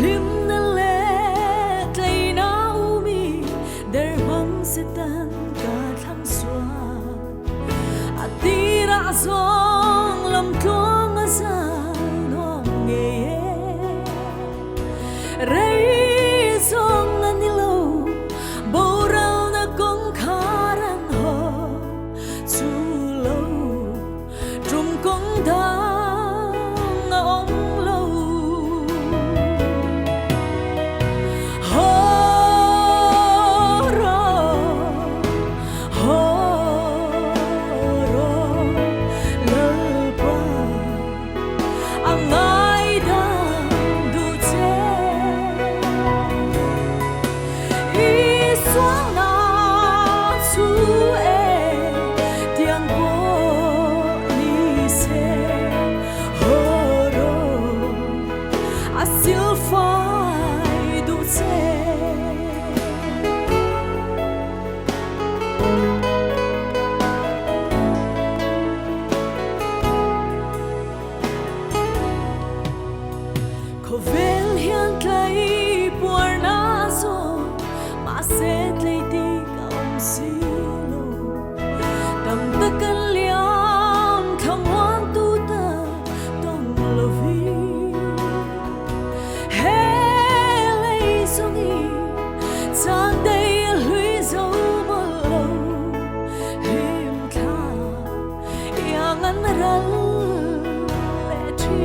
him na le klei na umi der bang setan ka thang swa atira zong lam tong sa nong nge rei zong na nilo borao na kong kharang ho chu lo trum kong da vel hian tlai puar na zo ma se tlai ti ka om si lo tam ta kan liam tham wan tu ta tong lo vi he lei song i chang dai hlui zo mo lo him tha yang an ral le thi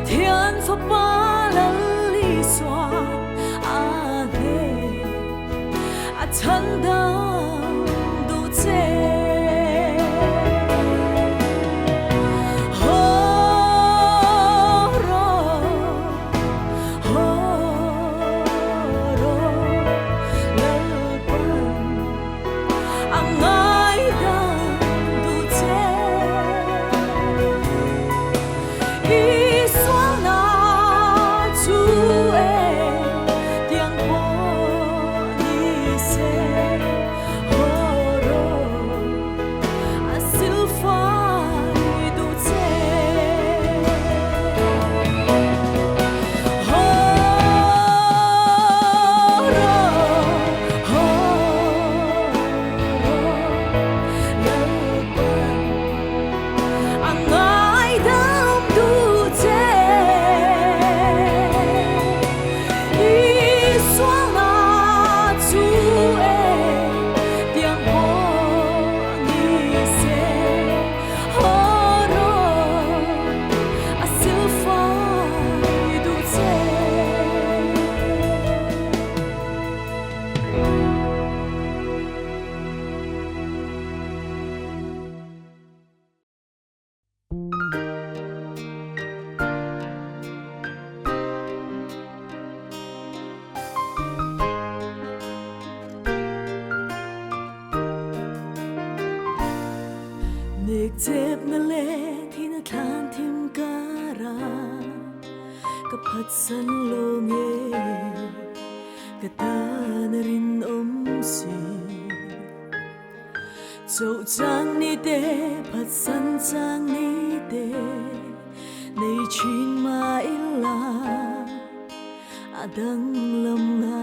thiên pháp ba lần lý xoa a thế a chân đau đủ chế Nek jet na le thi na than thim kara ka phat san lo nge ka ta na rin om si chau chang ni te phat san chang ni te nei chin ma illa adang lam nga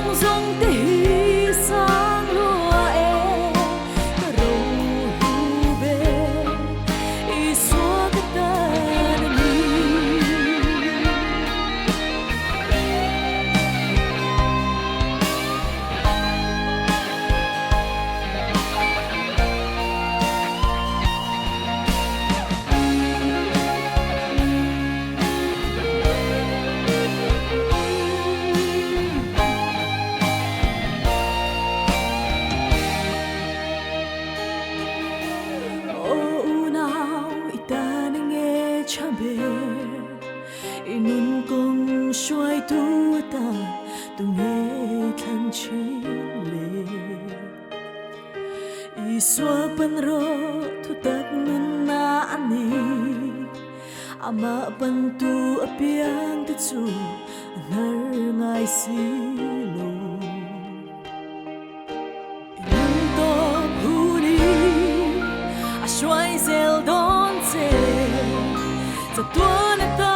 rong rong te hi sang lúa e ta râu hu bê i xóa cái tên mi inun kong xoay tu ta tu nghe thân chín lệ i xóa pan ro thu tak nun na ani ama pan tu apiang ta chu nar ngai si lo inun to hu ni a xoay zel don se za tua na ta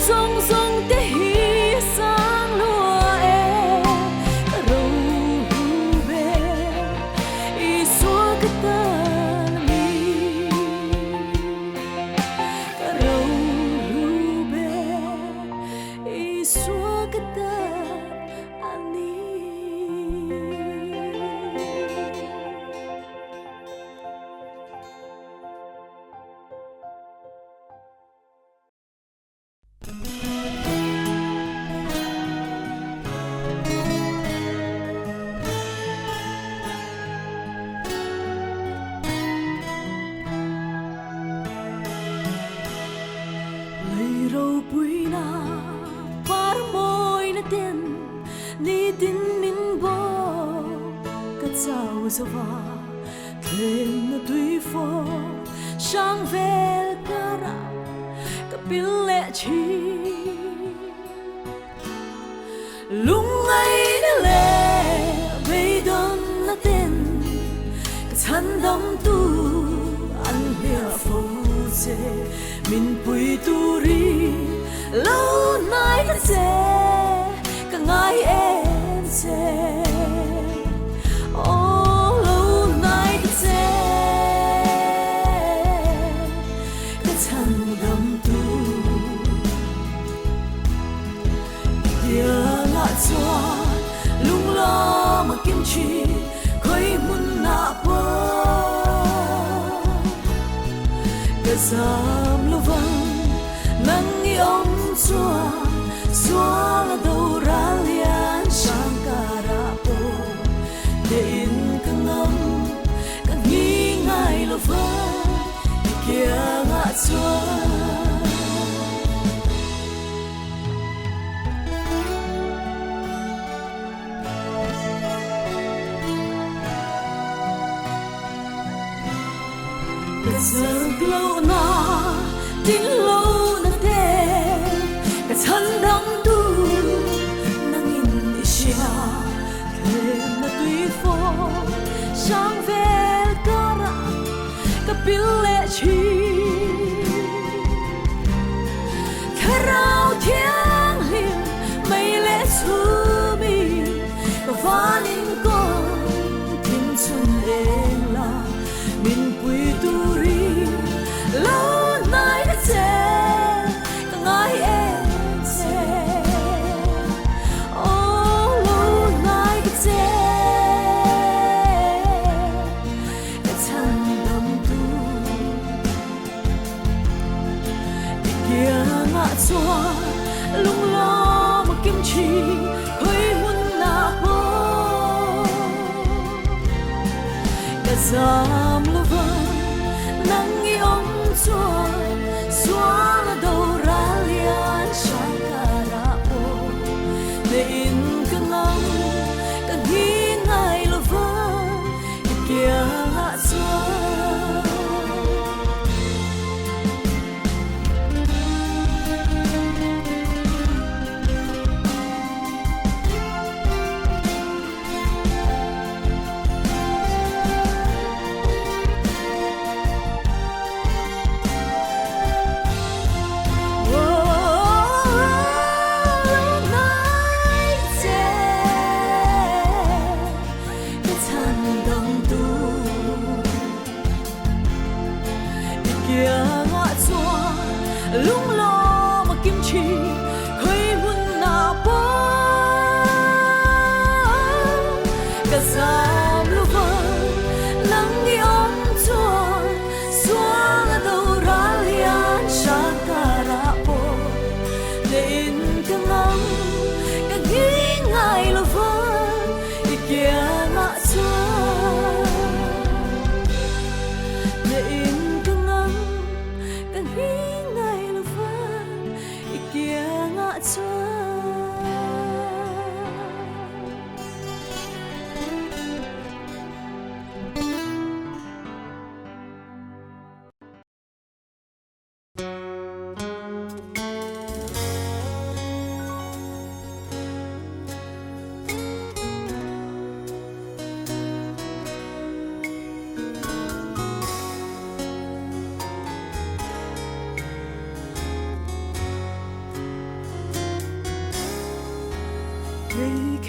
rong rong te hi sang lúa e ta râu hu bê i xóa cái tên mi ta râu hu bê i xóa cái tên ani râu bụi na par môi na tên ni tin min bo cả sao zava thêm na tùy phô sang về cara cả pil lệ chi lung ai na lệ bay don na tên cả chân đâm tu ăn bia phô che min pui tu ri lâu nay ta che cả ngày em che oh lâu nay ta che cái chân đâm tu kia ngã choa lung lo mà kim chi khơi mun na po cái sam lo vang nang iom chua xóa là đâu ra liền sang cara po để in cái ngâm cái nghi ngại lo vang kia ngã chua giờ lâu na tin lâu na te cái chân đắm tu nang in isha thêm na tùy phô sang về cara cái pil lệ chi cái rau thiêng liêng mây lệ su mi và van in con tin xuân em là min pui tu ri lâu nay đã che cả ngày em che oh lâu nay đã che cái chân đâm tu kia ngã choa lung lo mà kim chi khơi hun na po cái giam lo vang nang iom chua xóa là đâu ra liền sang cara po để in cái ngâm cái nghi ngại lo vang kia ngã kia ngã xóa lung lo mà kim chi khơi hun na po cả sam lu vơ nắng đi ôm chuan xóa đâu ra lian shakara po đến cái ngắm cái nghĩ ngài lu vơ kia ngã xóa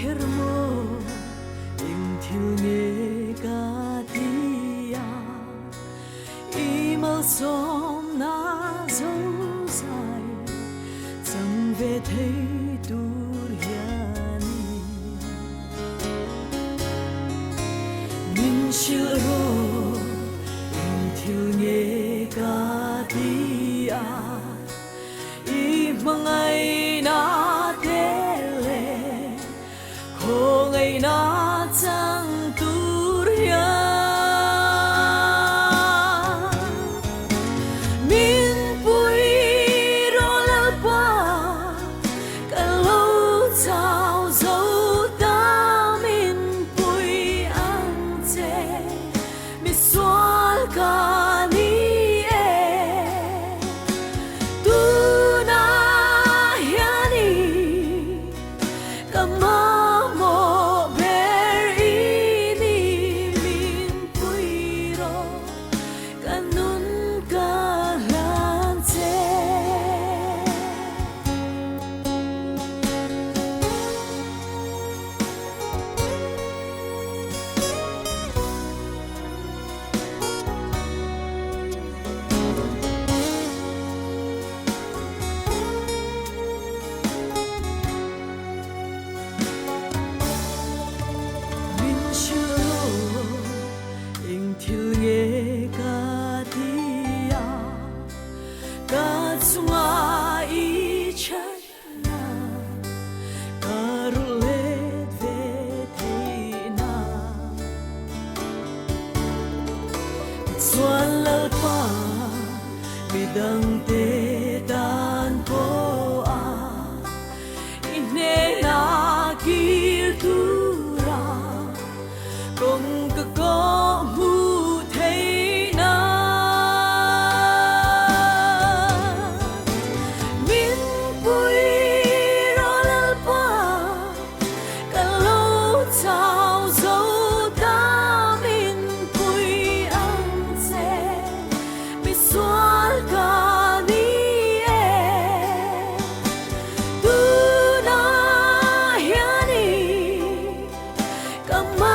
kermo ing thiu nge ka tia imal som na zo sai chẳng về thấy dur hiani min shil ro ing thiu nge ka tia i mangai na ngày na chẳng tur ya min pui ro la pa cả lâu chào dấu ta min pui ăn chè mi xoal cả ni e tu na hiani kama xuân lỡ qua bidang te dan po a ine na kirtura kong ko mu thei na min pui ro lal pa ka lo chao zo ta min pui ang se mi sual ka ni e tu na hiani kama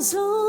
so